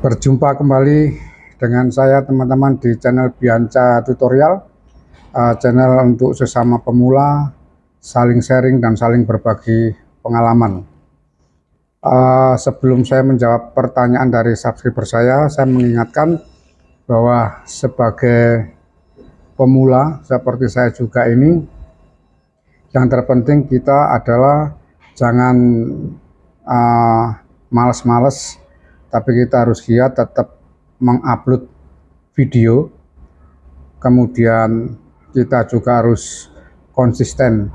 Berjumpa kembali dengan saya teman-teman di channel Bianca Tutorial, channel untuk sesama pemula, saling sharing dan saling berbagi pengalaman. Sebelum saya menjawab pertanyaan dari subscriber saya mengingatkan bahwa sebagai pemula seperti saya juga ini, yang terpenting kita adalah jangan males-males, tapi kita harus giat tetap mengupload video. Kemudian kita juga harus konsisten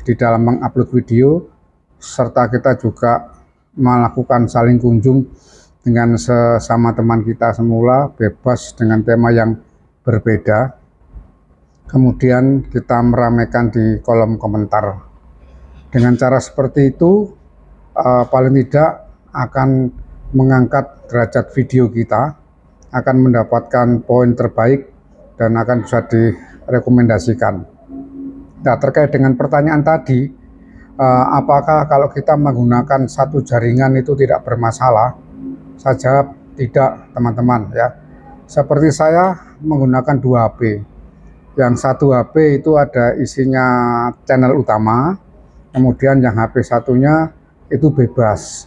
di dalam mengupload video, serta kita juga melakukan saling kunjung dengan sesama teman kita semula, bebas dengan tema yang berbeda. Kemudian kita meramaikan di kolom komentar. Dengan cara seperti itu paling tidak akan mengangkat derajat video kita, akan mendapatkan poin terbaik dan akan bisa direkomendasikan. Nah, terkait dengan pertanyaan tadi, apakah kalau kita menggunakan satu jaringan itu tidak bermasalah? Saya jawab tidak, teman-teman ya. Seperti saya menggunakan 2 HP. Yang satu HP itu ada isinya channel utama, kemudian yang HP satunya itu bebas.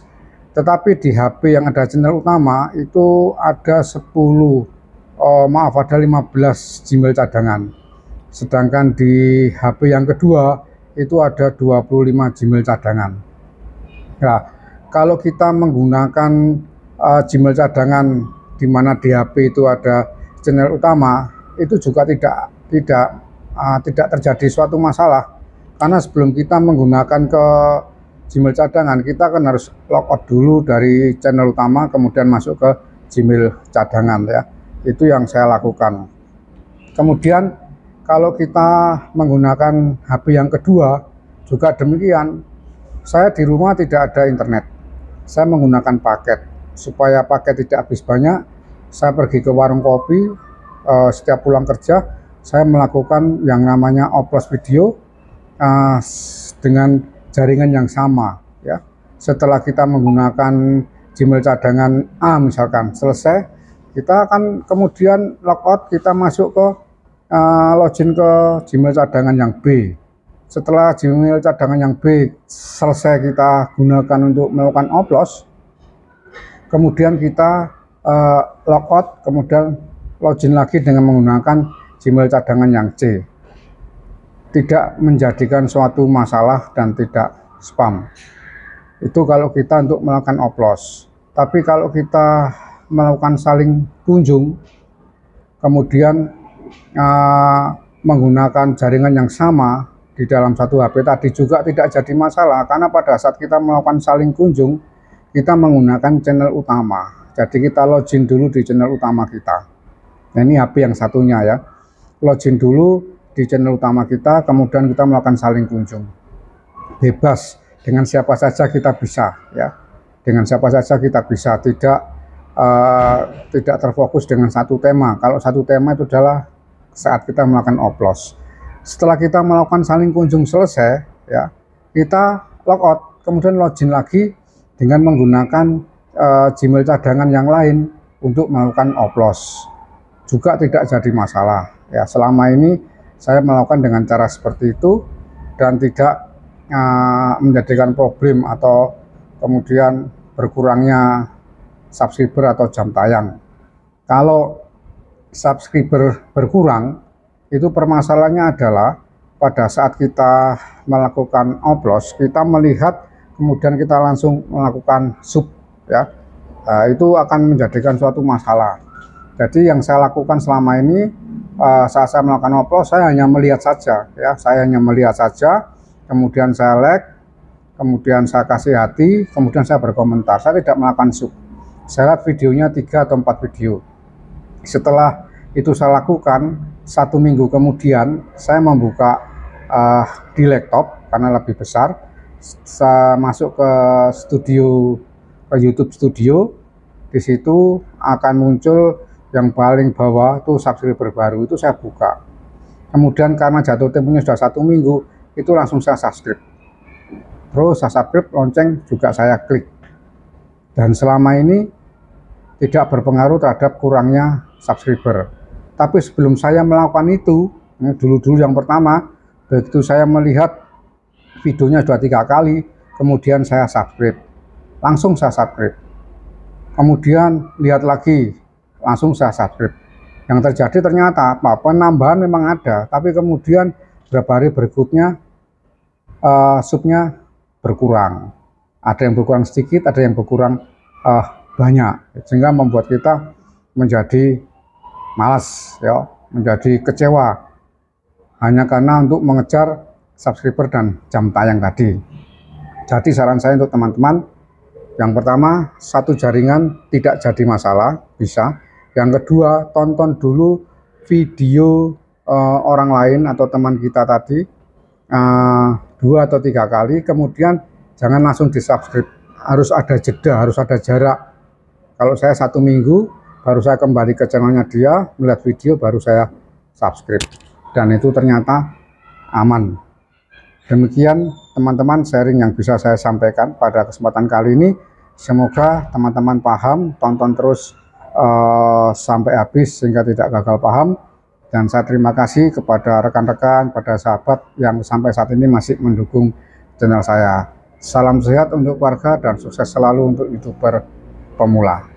Tetapi di HP yang ada channel utama itu ada 15 Gmail cadangan. Sedangkan di HP yang kedua itu ada 25 Gmail cadangan. Nah, kalau kita menggunakan Gmail cadangan di mana di HP itu ada channel utama, itu juga tidak terjadi suatu masalah, karena sebelum kita menggunakan ke Gmail cadangan kita kan harus logout dulu dari channel utama kemudian masuk ke Gmail cadangan ya. Itu yang saya lakukan. Kemudian kalau kita menggunakan HP yang kedua juga demikian. Saya di rumah tidak ada internet, saya menggunakan paket. Supaya paket tidak habis banyak, saya pergi ke warung kopi. Setiap pulang kerja saya melakukan yang namanya upload video dengan jaringan yang sama ya. Setelah kita menggunakan Gmail cadangan A misalkan selesai, kita akan kemudian logout, kita masuk ke login ke Gmail cadangan yang B. Setelah Gmail cadangan yang B selesai kita gunakan untuk melakukan upload, kemudian kita logout, kemudian login lagi dengan menggunakan Gmail cadangan yang C. Tidak menjadikan suatu masalah dan tidak spam. Itu kalau kita untuk melakukan upload. Tapi kalau kita melakukan saling kunjung, kemudian menggunakan jaringan yang sama di dalam satu HP tadi juga tidak jadi masalah, karena pada saat kita melakukan saling kunjung kita menggunakan channel utama. Jadi kita login dulu di channel utama kita. Nah, ini HP yang satunya ya. Login dulu di channel utama kita, kemudian kita melakukan saling kunjung. Bebas, dengan siapa saja kita bisa ya. Dengan siapa saja kita bisa, tidak terfokus dengan satu tema. Kalau satu tema itu adalah saat kita melakukan upload. Setelah kita melakukan saling kunjung selesai ya, kita logout, kemudian login lagi dengan menggunakan Gmail cadangan yang lain untuk melakukan upload. Juga tidak jadi masalah ya. Selama ini saya melakukan dengan cara seperti itu dan tidak menjadikan problem atau kemudian berkurangnya subscriber atau jam tayang. Kalau subscriber berkurang, itu permasalahannya adalah pada saat kita melakukan upload, kita melihat kemudian kita langsung melakukan sub ya. Itu akan menjadikan suatu masalah. Jadi yang saya lakukan selama ini, saat saya melakukan upload, saya hanya melihat saja ya. Saya hanya melihat saja, kemudian saya like, kemudian saya kasih hati, kemudian saya berkomentar. Saya tidak melakukan sub. Saya lihat videonya 3 atau 4 video. Setelah itu saya lakukan, 1 minggu kemudian saya membuka di laptop karena lebih besar. Saya masuk ke studio, ke YouTube Studio. Di situ akan muncul yang paling bawah itu subscriber baru, itu saya buka. Kemudian karena jatuh temponya sudah 1 minggu, itu langsung saya subscribe. Terus saya subscribe, lonceng juga saya klik. dan selama ini tidak berpengaruh terhadap kurangnya subscriber. Tapi sebelum saya melakukan itu, dulu-dulu yang pertama, begitu saya melihat videonya sudah 3 kali, kemudian saya subscribe, langsung saya subscribe. Kemudian lihat lagi, langsung saya subscribe. Yang terjadi ternyata penambahan memang ada, tapi kemudian beberapa hari berikutnya subnya berkurang. Ada yang berkurang sedikit, ada yang berkurang banyak, sehingga membuat kita menjadi malas, ya, menjadi kecewa hanya karena untuk mengejar subscriber dan jam tayang tadi. Jadi saran saya untuk teman-teman, yang pertama, satu jaringan tidak jadi masalah, bisa. Yang kedua, tonton dulu video orang lain atau teman kita tadi 2 atau 3 kali, kemudian jangan langsung di subscribe, harus ada jeda, harus ada jarak. Kalau saya 1 minggu baru saya kembali ke channelnya dia, melihat video, baru saya subscribe, dan itu ternyata aman. Demikian teman-teman sharing yang bisa saya sampaikan pada kesempatan kali ini. Semoga teman-teman paham, tonton terus sampai habis sehingga tidak gagal paham. Dan saya terima kasih kepada rekan-rekan, pada sahabat yang sampai saat ini masih mendukung channel saya. Salam sehat untuk warga dan sukses selalu untuk YouTuber pemula.